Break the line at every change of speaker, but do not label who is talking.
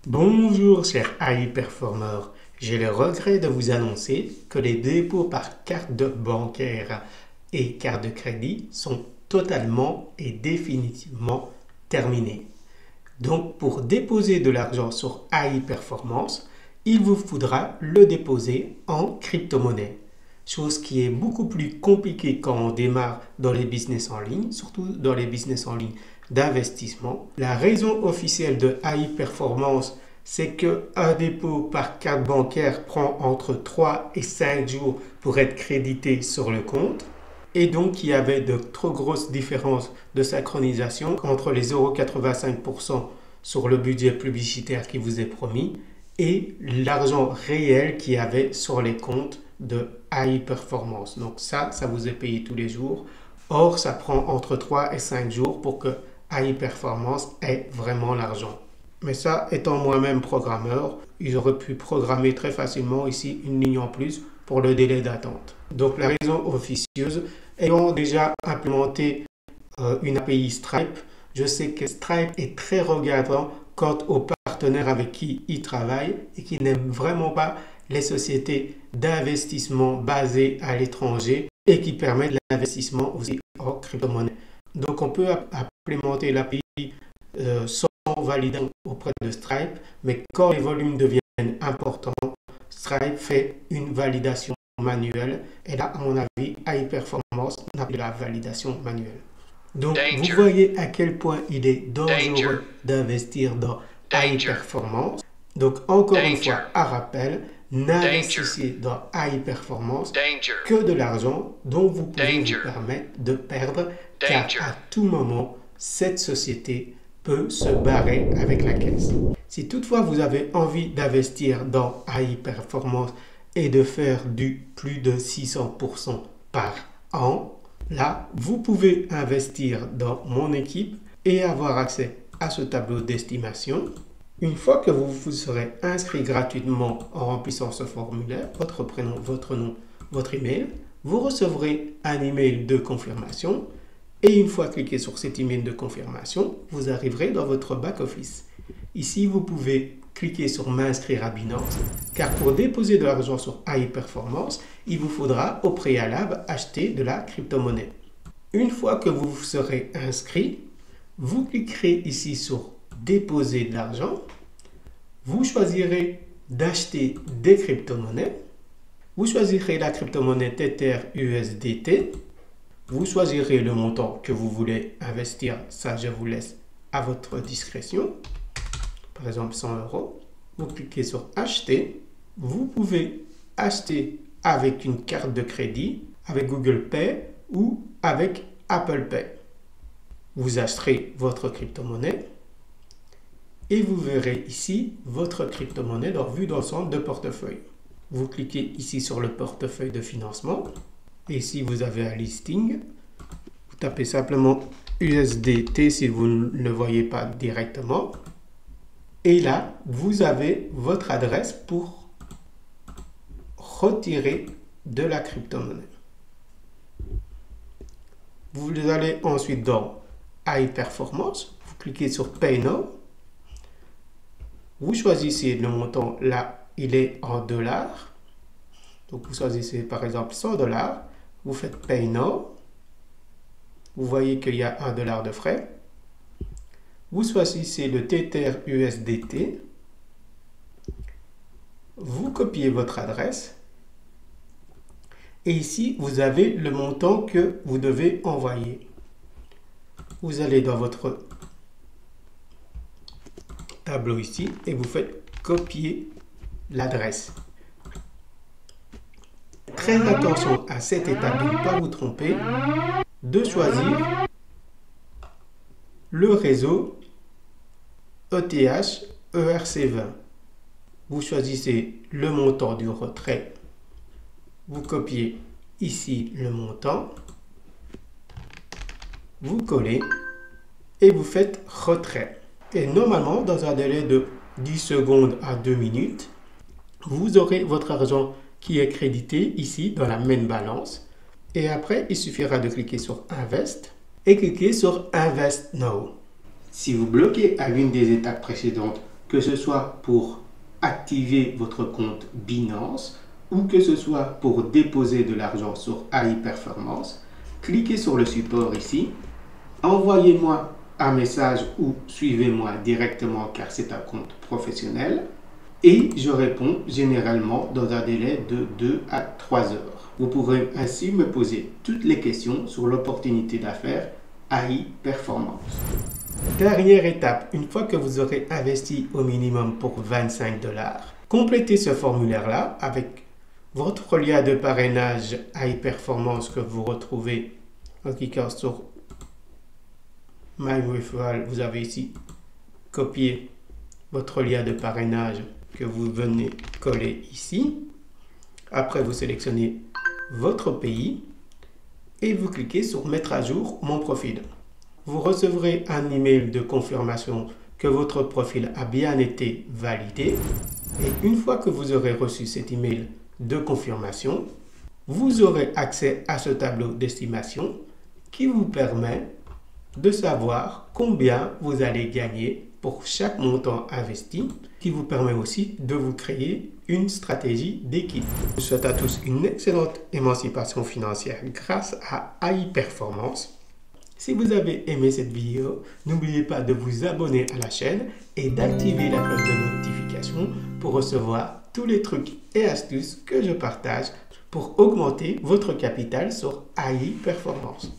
Bonjour chers AI performeurs, j'ai le regret de vous annoncer que les dépôts par carte bancaire et carte de crédit sont totalement et définitivement terminés. Donc pour déposer de l'argent sur AI Performance, il vous faudra le déposer en crypto-monnaie. Chose qui est beaucoup plus compliquée quand on démarre dans les business en ligne, surtout dans les business en ligne d'investissement. La raison officielle de AI Performance, c'est qu'un dépôt par carte bancaire prend entre 3 et 5 jours pour être crédité sur le compte. Et donc, il y avait de trop grosses différences de synchronisation entre les 0,85% sur le budget publicitaire qui vous est promis et l'argent réel qu'il y avait sur les comptes de AI Performance. Donc ça vous est payé tous les jours. Or, ça prend entre 3 et 5 jours pour que AI Performance ait vraiment l'argent. Mais ça, étant moi-même programmeur, ils auraient pu programmer très facilement ici une ligne en plus pour le délai d'attente. Donc la raison officieuse, ayant déjà implémenté une API Stripe, je sais que Stripe est très regardant quant aux partenaires avec qui il travaille et qui n'aime vraiment pas les sociétés d'investissement basées à l'étranger et qui permettent l'investissement aussi en crypto-monnaie. Donc on peut implémenter l'API sans validation auprès de Stripe, mais quand les volumes deviennent importants, Stripe fait une validation manuelle et là, à mon avis, AI Performance n'a pas de la validation manuelle. Donc, vous voyez à quel point il est dangereux d'investir dans AI Performance. Donc, encore une fois, à rappel, n'investissez dans AI Performance que de l'argent dont vous pouvez vous permettre de perdre, car à tout moment, cette société peut se barrer avec la caisse. Si toutefois vous avez envie d'investir dans AI Performance et de faire du plus de 600% par an, là, vous pouvez investir dans mon équipe et avoir accès à ce tableau d'estimation. Une fois que vous vous serez inscrit gratuitement en remplissant ce formulaire, votre prénom, votre nom, votre email, vous recevrez un email de confirmation. Et une fois cliqué sur cet email de confirmation, vous arriverez dans votre back-office. Ici, vous pouvez cliquer sur m'inscrire à Binance, car pour déposer de l'argent sur AI Performance, il vous faudra au préalable acheter de la crypto-monnaie. Une fois que vous vous serez inscrit, vous cliquerez ici sur déposer de l'argent. Vous choisirez d'acheter des crypto-monnaies. Vous choisirez la crypto-monnaie Tether USDT. Vous choisirez le montant que vous voulez investir, ça je vous laisse à votre discrétion, par exemple 100 €. Vous cliquez sur acheter, vous pouvez acheter avec une carte de crédit, avec Google Pay ou avec Apple Pay. Vous acheterez votre crypto-monnaie et vous verrez ici votre crypto-monnaie vue dans le centre de portefeuille. Vous cliquez ici sur le portefeuille de financement. Et si vous avez un listing, vous tapez simplement USDT si vous ne le voyez pas directement. Et là, vous avez votre adresse pour retirer de la crypto-monnaie. Vous allez ensuite dans AI Performance, vous cliquez sur Pay Now. Vous choisissez le montant, là, il est en dollars. Donc vous choisissez par exemple 100 $. Vous faites Pay Now. Vous voyez qu'il y a $1 de frais. Vous choisissez le Tether USDT. Vous copiez votre adresse. Et ici, vous avez le montant que vous devez envoyer. Vous allez dans votre tableau ici et vous faites copier l'adresse. Très attention à cette étape de ne pas vous tromper, de choisir le réseau ETH ERC20. Vous choisissez le montant du retrait. Vous copiez ici le montant. Vous collez et vous faites retrait. Et normalement, dans un délai de 10 secondes à 2 minutes, vous aurez votre argent qui est crédité ici dans la main balance. Et après, il suffira de cliquer sur Invest et cliquer sur Invest Now. Si vous bloquez à l'une des étapes précédentes que ce soit pour activer votre compte Binance ou que ce soit pour déposer de l'argent sur AI Performance, cliquez sur le support ici, envoyez-moi un message ou suivez-moi directement car c'est un compte professionnel et je réponds généralement dans un délai de 2 à 3 heures. Vous pourrez ainsi me poser toutes les questions sur l'opportunité d'affaires AI Performance. Dernière étape, une fois que vous aurez investi au minimum pour 25 $, complétez ce formulaire-là avec votre lien de parrainage AI Performance que vous retrouvez en cliquant sur My Referral. Vous avez ici copié votre lien de parrainage que vous venez coller ici. Après, vous sélectionnez votre pays et vous cliquez sur mettre à jour mon profil. Vous recevrez un email de confirmation que votre profil a bien été validé. Et une fois que vous aurez reçu cet email de confirmation, vous aurez accès à ce tableau d'estimation qui vous permet de savoir combien vous allez gagner pour chaque montant investi, qui vous permet aussi de vous créer une stratégie d'équipe. Je vous souhaite à tous une excellente émancipation financière grâce à AI Performance. Si vous avez aimé cette vidéo, n'oubliez pas de vous abonner à la chaîne et d'activer la cloche de notification pour recevoir tous les trucs et astuces que je partage pour augmenter votre capital sur AI Performance.